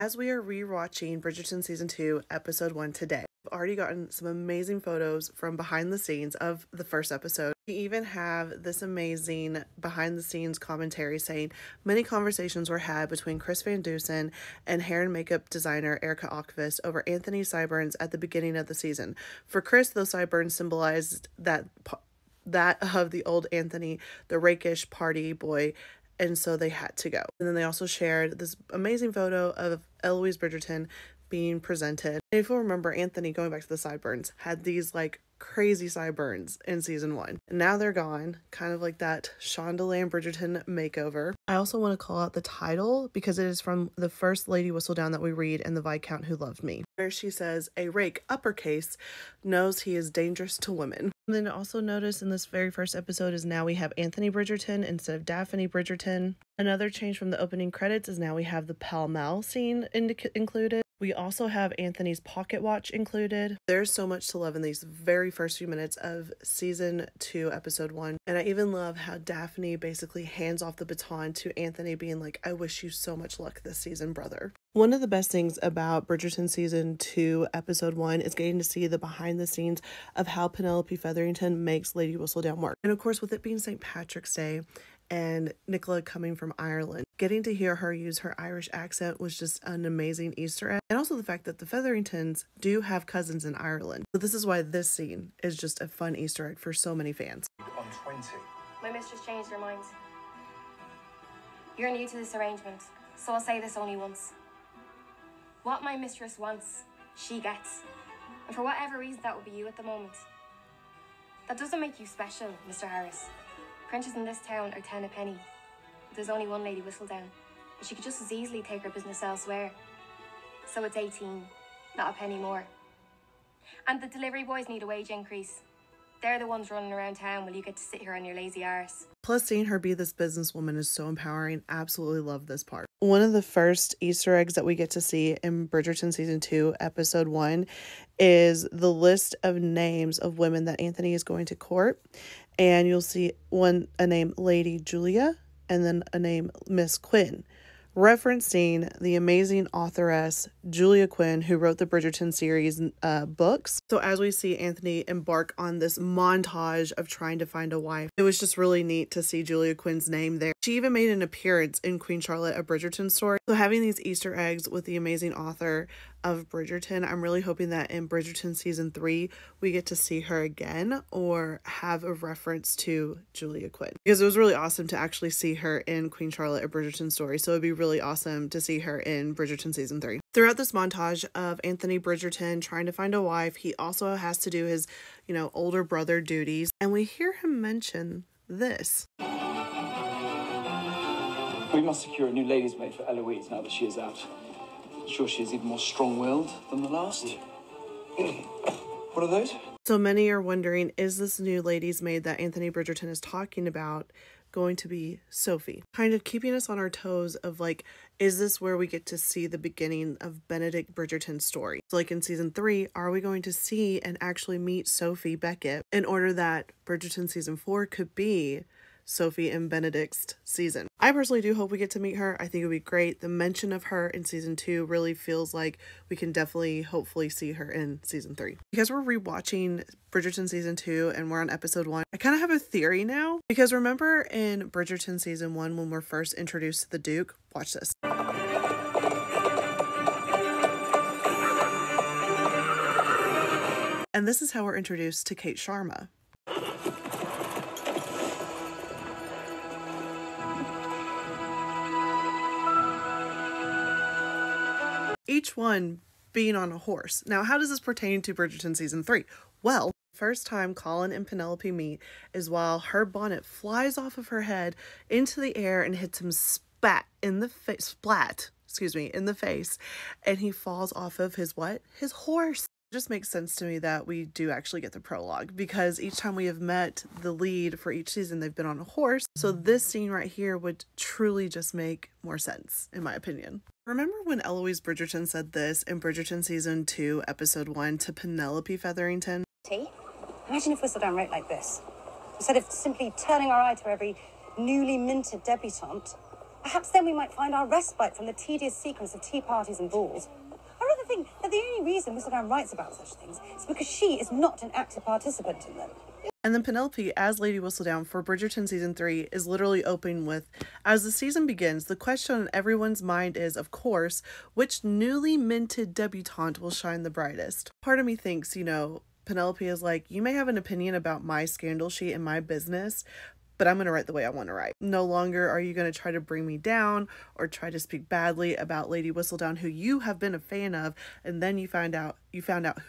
As we are rewatching Bridgerton Season 2, Episode 1 today, we've already gotten some amazing photos from behind the scenes of the first episode. We even have this amazing behind the scenes commentary saying many conversations were had between Chris Van Dusen and hair and makeup designer Erica Ockvist over Anthony's sideburns at the beginning of the season. For Chris, those sideburns symbolized that of the old Anthony, the rakish party boy, and so they had to go. And then they also shared this amazing photo of Eloise Bridgerton being presented. And if you'll remember, Anthony, going back to the sideburns, had these like crazy sideburns in season 1. And now they're gone, kind of like that Shondaland Bridgerton makeover. I also want to call out the title because it is from the first Lady Whistledown that we read in The Viscount Who Loved Me, where she says, "A rake, uppercase, knows he is dangerous to women." And then also notice in this very first episode is now we have Anthony Bridgerton instead of Daphne Bridgerton. Another change from the opening credits is now we have the Pall Mall scene included. We also have Anthony's pocket watch included. There's so much to love in these very first few minutes of season 2, episode 1. And I even love how Daphne basically hands off the baton to Anthony, being like, "I wish you so much luck this season, brother." One of the best things about Bridgerton season 2, episode 1 is getting to see the behind the scenes of how Penelope Featherington makes Lady Whistledown work. And of course, with it being St. Patrick's Day and Nicola coming from Ireland, getting to hear her use her Irish accent was just an amazing Easter egg. And also the fact that the Featheringtons do have cousins in Ireland. So this is why this scene is just a fun Easter egg for so many fans. On 20. My mistress changed her mind. You're new to this arrangement, so I'll say this only once. What my mistress wants, she gets. And for whatever reason that would be you at the moment. That doesn't make you special, Mr. Harris. Princes in this town are 10 a penny. But there's only one Lady Whistledown, and she could just as easily take her business elsewhere. So it's 18, not a penny more. And the delivery boys need a wage increase. They're the ones running around town while you get to sit here on your lazy arse. Plus, seeing her be this businesswoman is so empowering. Absolutely love this part. One of the first Easter eggs that we get to see in Bridgerton Season 2, Episode 1 is the list of names of women that Anthony is going to court. And you'll see a name Lady Julia and then a name Miss Quinn, referencing the amazing authoress Julia Quinn, who wrote the Bridgerton series books. So as we see Anthony embark on this montage of trying to find a wife, it was just really neat to see Julia Quinn's name there. She even made an appearance in Queen Charlotte, a Bridgerton story. So having these Easter eggs with the amazing author of Bridgerton, I'm really hoping that in Bridgerton Season 3, we get to see her again or have a reference to Julia Quinn. Because it was really awesome to actually see her in Queen Charlotte, a Bridgerton story. So it'd be really awesome to see her in Bridgerton Season 3. Throughout this montage of Anthony Bridgerton trying to find a wife, he also has to do his, older brother duties. And we hear him mention this. We must secure a new lady's maid for Eloise now that she is out. I'm sure she is even more strong-willed than the last. What are those? So many are wondering, is this new lady's maid that Anthony Bridgerton is talking about going to be Sophie? Kind of keeping us on our toes of like, is this where we get to see the beginning of Benedict Bridgerton's story? So like in season 3, are we going to see and actually meet Sophie Beckett in order that Bridgerton season 4 could be Sophie and Benedict's season? I personally do hope we get to meet her. I think it would be great. The mention of her in season 2 really feels like we can definitely hopefully see her in season 3. Because we're rewatching Bridgerton season 2 and we're on episode 1, I kind of have a theory now. Because remember in Bridgerton season 1 when we're first introduced to the Duke? Watch this. And this is how we're introduced to Kate Sharma. Each one being on a horse. Now, how does this pertain to Bridgerton season 3? Well, first time Colin and Penelope meet is while her bonnet flies off of her head into the air and hits him in the face, and he falls off of his what? His horse. It just makes sense to me that we do actually get the prologue, because each time we have met the lead for each season, they've been on a horse. So this scene right here would truly just make more sense, in my opinion. Remember when Eloise Bridgerton said this in Bridgerton season 2, episode 1 to Penelope Featherington? Imagine if Whistledown wrote like this. Instead of simply turning our eye to every newly minted debutante, Perhaps then we might find our respite from the tedious sequence of tea parties and balls. I rather think that the only reason Whistledown writes about such things is because she is not an active participant in them. And then Penelope, as Lady Whistledown for Bridgerton Season 3, is literally opening with, as the season begins, the question on everyone's mind is, of course, which newly minted debutante will shine the brightest? Part of me thinks, Penelope is like, you may have an opinion about my scandal sheet and my business, but I'm going to write the way I want to write. No longer are you going to try to bring me down or try to speak badly about Lady Whistledown, who you have been a fan of, and then you found out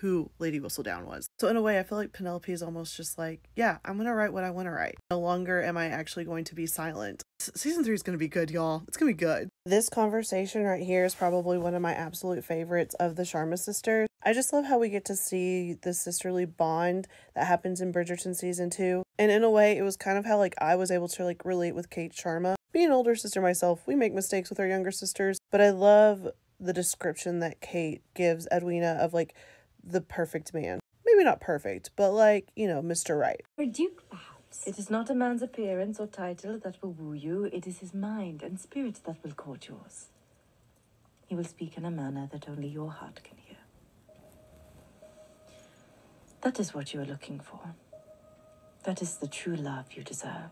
who Lady Whistledown was. So in a way, I feel like Penelope is almost just like, yeah, I'm going to write what I want to write. No longer am I actually going to be silent. Season 3 is going to be good, y'all. It's going to be good. This conversation right here is probably one of my absolute favorites of the Sharma sisters. I just love how we get to see the sisterly bond that happens in Bridgerton Season 2. And in a way, it was kind of how I was able to relate with Kate Sharma. Being an older sister myself, we make mistakes with our younger sisters, but I love the description that Kate gives Edwina of the perfect man. Maybe not perfect, but Mr. Right. Or Duke, perhaps. It is not a man's appearance or title that will woo you. It is his mind and spirit that will court yours. He will speak in a manner that only your heart can hear. That is what you are looking for. That is the true love you deserve.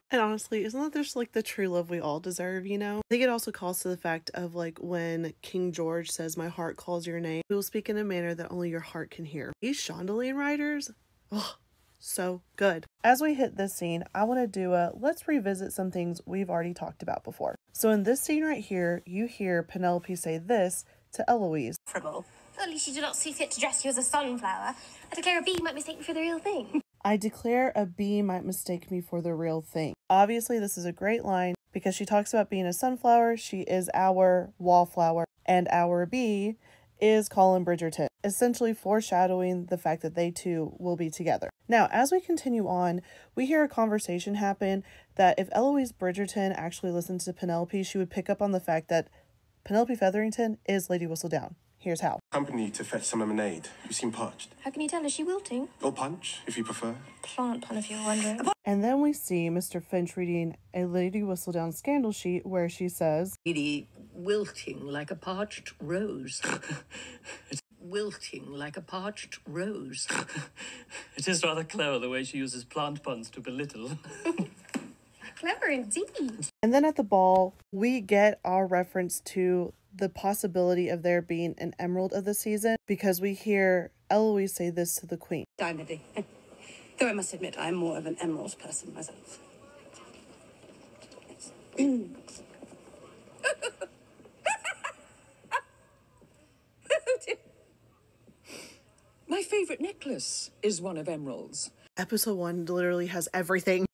And honestly, isn't that just the true love we all deserve, I think it also calls to the fact of when King George says, "My heart calls your name," he will speak in a manner that only your heart can hear. These Shondaland writers, oh, so good. As we hit this scene, I want to do let's revisit some things we've already talked about before. So in this scene right here, you hear Penelope say this to Eloise. Well, at least you do not see fit to dress you as a sunflower. I declare a bee might mistake me for the real thing. I declare a bee might mistake me for the real thing. Obviously, this is a great line because she talks about being a sunflower. She is our wallflower, and our bee is Colin Bridgerton, essentially foreshadowing the fact that they two will be together. Now, as we continue on, we hear a conversation happen that if Eloise Bridgerton actually listened to Penelope, she would pick up on the fact that Penelope Featherington is Lady Whistledown. Here's how. Company to fetch some lemonade. You seem parched. How can you tell? Is she wilting? Or punch, if you prefer. Plant pun, if you're wondering. And then we see Mr. Finch reading a Lady Whistledown scandal sheet where she says, Lady wilting like a parched rose. It's wilting like a parched rose. It is rather clever the way she uses plant puns to belittle. Clever indeed. And then at the ball, we get our reference to the possibility of there being an emerald of the season because we hear Eloise say this to the queen. Diamond. Though I must admit, I'm more of an emerald person myself. Oh, dear. My favourite necklace is one of emeralds. Episode 1 literally has everything.